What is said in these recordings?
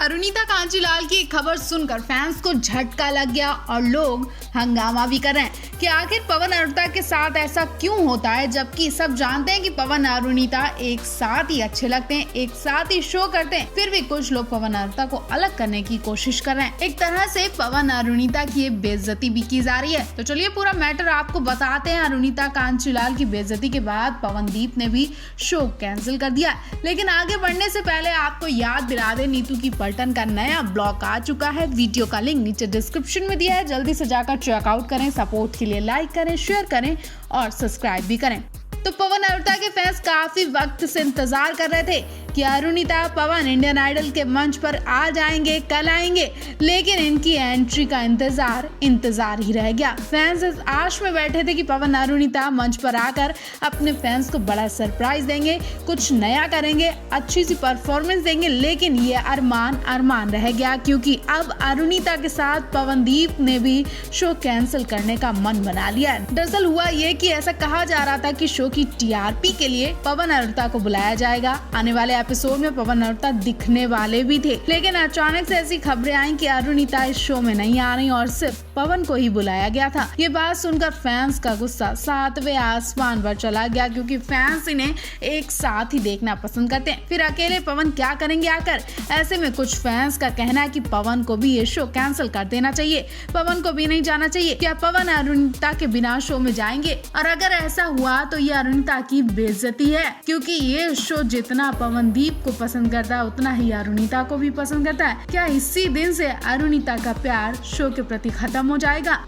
अरुणिता कांचीलाल की एक खबर सुनकर फैंस को झटका लग गया और लोग हंगामा भी कर रहे हैं कि आखिर पवन अरुणिता के साथ ऐसा क्यों होता है, जबकि सब जानते हैं कि पवन अरुणिता एक साथ ही अच्छे लगते हैं, एक साथ ही शो करते हैं। फिर भी कुछ लोग पवन अरुणिता को अलग करने की कोशिश कर रहे हैं। एक तरह से पवन अरुणिता की ये बेइज्जती भी की जा रही है। तो चलिए पूरा मैटर आपको बताते हैं। अरुणिता कांचीलाल की बेइज्जती के बाद पवनदीप ने भी शो कैंसिल कर दिया। लेकिन आगे बढ़ने से पहले आपको याद दिला दे, नीतू की पलटन का नया ब्लॉग आ चुका है। वीडियो का लिंक नीचे डिस्क्रिप्शन में दिया है, जल्दी से जाकर चेकआउट करें। सपोर्ट के लिए लाइक करें, शेयर करें और सब्सक्राइब भी करें। तो पवन अरुणिता के फैंस काफी वक्त से इंतजार कर रहे थे कि अरुणिता पवन इंडियन आइडल के मंच पर आ जाएंगे, कल आएंगे, लेकिन इनकी एंट्री का इंतजार ही रह गया। फैंस इस आश में बैठे थे कि पवन अरुणिता मंच पर आकर अपने फैंस को बड़ा सरप्राइज देंगे, कुछ नया करेंगे, अच्छी सी परफॉर्मेंस देंगे, लेकिन ये अरमान रह गया, क्योंकि अब अरुणिता के साथ पवनदीप ने भी शो कैंसिल करने का मन बना लिया है। दरअसल हुआ ये कि ऐसा कहा जा रहा था कि शो की टीआरपी के लिए पवन अरुणिता को बुलाया जाएगा। आने वाले एपिसोड में पवन अरुणिता दिखने वाले भी थे, लेकिन अचानक से ऐसी खबरें आई कि अरुणिता इस शो में नहीं आ रही और सिर्फ पवन को ही बुलाया गया था। ये बात सुनकर फैंस का गुस्सा 7वें आसमान पर चला गया, क्योंकि फैंस इन्हें एक साथ ही देखना पसंद करते हैं। फिर अकेले पवन क्या करेंगे आकर? ऐसे में कुछ फैंस का कहना है कि पवन को भी ये शो कैंसिल कर देना चाहिए, पवन को भी नहीं जाना चाहिए। क्या पवन अरुणिता के बिना शो में जाएंगे? और अगर ऐसा हुआ तो ये अरुणिता की बेइज्जती है, क्योंकि ये शो जितना पवनदीप को पसंद करता है उतना ही अरुणिता को भी पसंद करता है। क्या इसी दिन से अरुणिता का प्यार शो के प्रति खत्म हो जाएगा?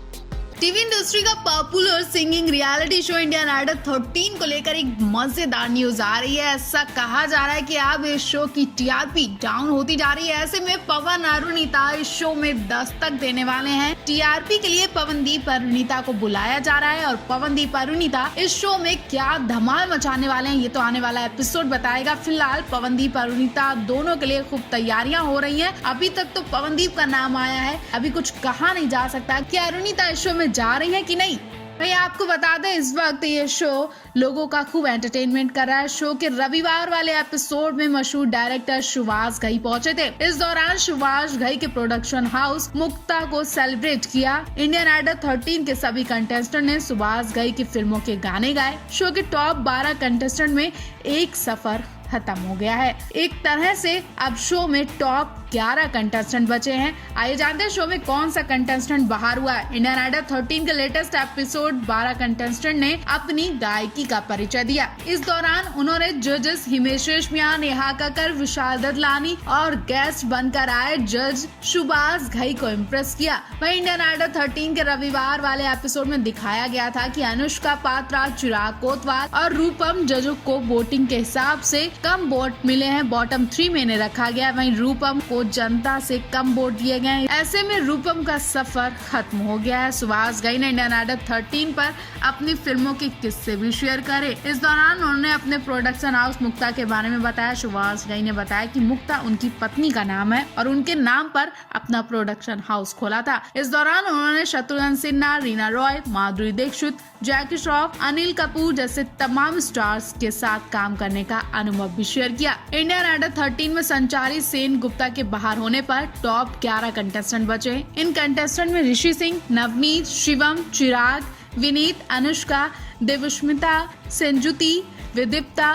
टीवी इंडस्ट्री का popular singing reality show Indian Idol 13 को लेकर एक मजेदार न्यूज आ रही है। ऐसा कहा जा रहा है कि अब इस शो की टीआरपी डाउन होती जा रही है। ऐसे में पवन अरुणिता इस शो में दस्तक देने वाले हैं। टीआरपी के लिए पवनदीप अरुणिता को बुलाया जा रहा है और पवनदीप अरुणिता इस शो में क्या धमाल मचाने वाले हैं, ये तो आने वाला एपिसोड बताएगा। फिलहाल पवनदीप अरुणिता दोनों के लिए खूब तैयारियां हो रही हैं। अभी तक तो पवनदीप का नाम आया है, अभी कुछ कहा नहीं जा सकता कि अरुणिता इस शो में जा रही है कि नहीं। भाई आपको बता दें, इस वक्त ये शो लोगों का खूब एंटरटेनमेंट कर रहा है। शो के रविवार वाले एपिसोड में मशहूर डायरेक्टर सुभाष घई पहुंचे थे। इस दौरान सुभाष घई के प्रोडक्शन हाउस मुक्ता को सेलिब्रेट किया। इंडियन आइडल 13 के सभी कंटेस्टेंट ने सुभाष घई की फिल्मों के गाने गाए। शो के टॉप 12 कंटेस्टेंट में एक सफर खत्म हो गया है। एक तरह से अब शो में टॉप 11 कंटेस्टेंट बचे हैं। आइए जानते हैं शो में कौन सा कंटेस्टेंट बाहर हुआ है। इंडियन आइडल 13 के लेटेस्ट एपिसोड 12 कंटेस्टेंट ने अपनी गायकी का परिचय दिया। इस दौरान उन्होंने जजेस हिमेश रेशमिया, नेहा कक्कर, विशाल ददलानी और गेस्ट बनकर आए जज सुभाष घई को इम्प्रेस किया। वहीं इंडियन आइडल 13 के रविवार वाले एपिसोड में दिखाया गया था कि अनुष्का पात्रा, चिराग कोतवाल और रूपम जजों को वोटिंग के हिसाब से कम वोट मिले हैं, बॉटम 3 में इन्हें रखा गया। वहीं रूपम को जनता से कम वोट दिए गए। ऐसे में रूपम का सफर खत्म हो गया है। सुभाष घई ने इंडियन आइडल 13 पर अपनी फिल्मों के किस्से भी शेयर करे। इस दौरान उन्होंने अपने प्रोडक्शन हाउस मुक्ता के बारे में बताया। सुभाष घई ने बताया कि मुक्ता उनकी पत्नी का नाम है और उनके नाम पर अपना प्रोडक्शन हाउस खोला था। इस दौरान उन्होंने शत्रुघ्न सिन्हा, रीना रॉय, माधुरी दीक्षित, जैकी श्रॉफ, अनिल कपूर जैसे तमाम स्टार्स के साथ काम करने का अनुभव भी शेयर किया। इंडियन आइडल 13 में संचारी सेन गुप्ता के बाहर होने पर टॉप 11 कंटेस्टेंट बचे। इन कंटेस्टेंट में ऋषि सिंह, नवनीत, शिवम, चिराग, विनीत, अनुष्का, देवस्मिता, संजुति, विदीप्ता,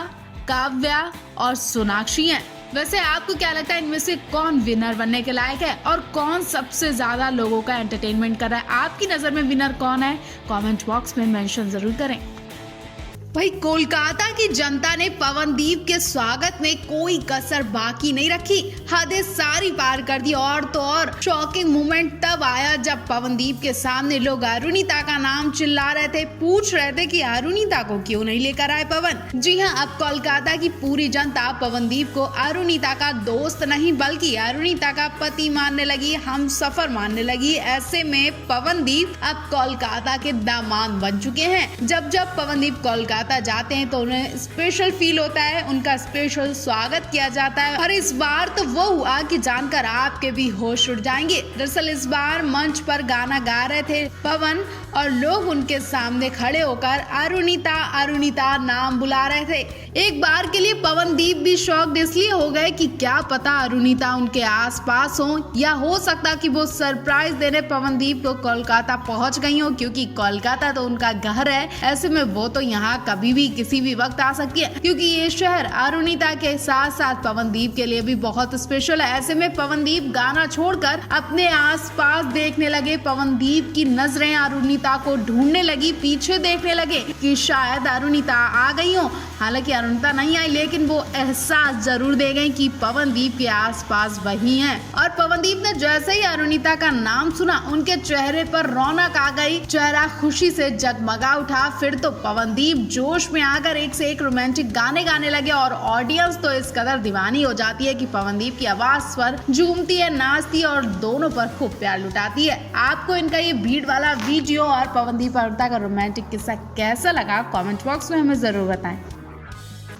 काव्या और सोनाक्षी हैं। वैसे आपको क्या लगता है, इनमें से कौन विनर बनने के लायक है और कौन सबसे ज्यादा लोगों का एंटरटेनमेंट कर रहा है? आपकी नजर में विनर कौन है? कमेंट बॉक्स में मेंशन जरूर करें। भाई कोलकाता की जनता ने पवनदीप के स्वागत में कोई कसर बाकी नहीं रखी, हदें सारी पार कर दी। और तो और शॉकिंग मोमेंट तब आया जब पवनदीप के सामने लोग अरुणिता का नाम चिल्ला रहे थे, पूछ रहे थे कि अरुणिता को क्यों नहीं लेकर आए पवन। जी हाँ, अब कोलकाता की पूरी जनता पवनदीप को अरुणिता का दोस्त नहीं बल्कि अरुणिता का पति मानने लगी, हम सफर मानने लगी। ऐसे में पवनदीप अब कोलकाता के दामाद बन चुके हैं। जब जब पवनदीप कोलकाता कोलकाता जाते हैं तो उन्हें स्पेशल फील होता है, उनका स्पेशल स्वागत किया जाता है। और इस बार तो वो हुआ कि जानकर आपके भी होश उड़ जाएंगे। दरअसल इस बार मंच पर गाना गा रहे थे पवन और लोग उनके सामने खड़े होकर अरुणिता अरुणिता नाम बुला रहे थे। एक बार के लिए पवनदीप भी शॉक्ड इसलिए हो गए कि क्या पता अरुणिता उनके आसपास हो, या हो सकता कि वो सरप्राइज देने पवनदीप को कोलकाता पहुंच गई हो, क्योंकि कोलकाता तो उनका घर है। ऐसे में वो तो यहाँ कभी भी किसी भी वक्त आ सकती है, क्योंकि ये शहर अरुणिता के साथ साथ पवनदीप के लिए भी बहुत स्पेशल है। ऐसे में पवनदीप गाना छोड़कर अपने आसपास देखने लगे। पवनदीप की नजरें अरुणिता को ढूंढने लगी, पीछे देखने लगे कि शायद अरुणिता आ गई हो। हालांकि अरुणिता नहीं आई, लेकिन वो एहसास जरूर दे गई कि पवनदीप के आसपास वही हैं। और पवनदीप ने जैसे ही अरुणिता का नाम सुना, उनके चेहरे पर रौनक आ गई, चेहरा खुशी से जगमगा उठा। फिर तो पवनदीप जोश में आकर एक से एक रोमांटिक गाने गाने लगे और ऑडियंस तो इस कदर दीवानी हो जाती है कि पवनदीप की आवाज पर झूमती है, नाचती है और दोनों पर खूब प्यार लुटाती है। आपको इनका ये भीड़ वाला वीडियो और पवनदीप अरुणिता का रोमांटिक किस्सा कैसा लगा, कमेंट बॉक्स में हमें जरूर बताएं।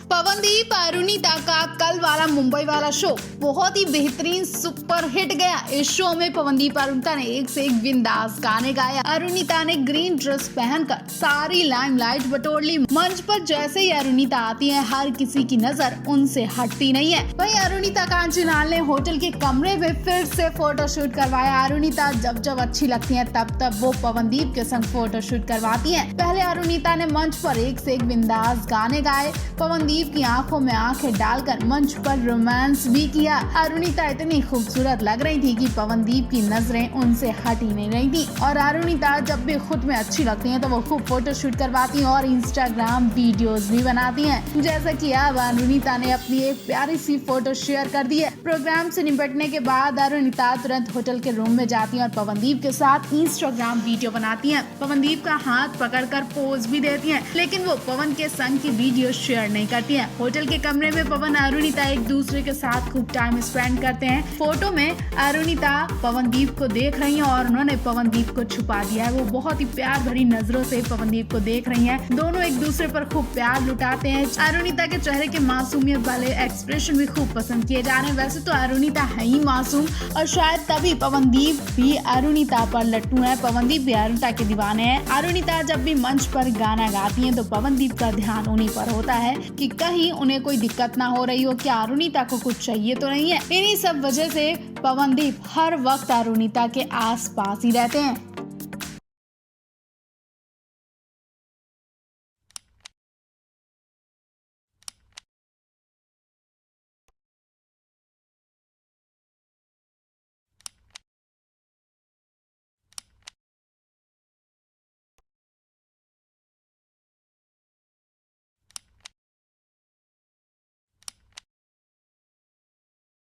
पवनदीप अरुणिता का कल वाला मुंबई वाला शो बहुत ही बेहतरीन सुपर हिट गया। इस शो में पवनदीप अरुणिता ने एक से एक बिंदास गाने गाया। अरुणिता ने ग्रीन ड्रेस पहनकर सारी लाइमलाइट बटोर ली। मंच पर जैसे ही अरुणिता आती है, हर किसी की नजर उनसे हटती नहीं है। वहीं अरुणिता कांचीलाल ने होटल के कमरे में फिर से फोटोशूट करवाया। अरुणिता जब जब अच्छी लगती है तब तब वो पवनदीप के संग फोटोशूट करवाती है। पहले अरुणिता ने मंच पर एक से एक बिंदास गाने गाए। पवनदीप की आंखों में आंखें डालकर मंच पर रोमांस भी किया। अरुणिता इतनी खूबसूरत लग रही थी कि पवनदीप की नजरें उनसे हट ही नहीं रही थी। और अरुणिता जब भी खुद में अच्छी लगती हैं तो वो खूब फोटोशूट करवाती हैं और इंस्टाग्राम वीडियोस भी बनाती हैं। जैसा कि अब अरुणिता ने अपनी एक प्यारी सी फोटो शेयर कर दी है। प्रोग्राम से निपटने के बाद अरुणिता तुरंत होटल के रूम में जाती है और पवनदीप के साथ इंस्टाग्राम वीडियो बनाती है। पवनदीप का हाथ पकड़कर पोज भी देती है, लेकिन वो पवन के संग की वीडियो शेयर नहीं करती है। होटल के कमरे में पवन अरुणिता एक दूसरे के साथ खूब टाइम स्पेंड करते हैं। फोटो में अरुणिता पवनदीप को देख रही है और उन्होंने पवनदीप को छुपा दिया है। वो बहुत ही प्यार भरी नजरों से पवनदीप को देख रही हैं। दोनों एक दूसरे पर खूब प्यार लुटाते हैं। अरुणिता के चेहरे के मासूमियत वाले एक्सप्रेशन भी खूब पसंद किए जा रहे हैं। वैसे तो अरुणिता है ही मासूम और शायद तभी पवनदीप भी अरुणिता पर लट्टू है। पवनदीप भी अरुणिता के दीवाने हैं। अरुणिता जब भी मंच पर गाना गाती है तो पवनदीप का ध्यान उन्हीं पर होता है कि कहीं उन्हें कोई दिक्कत ना हो रही हो, क्या अरुणिता को कुछ चाहिए तो नहीं है। इन्हीं सब वजह से पवनदीप हर वक्त अरुणिता के आसपास ही रहते हैं।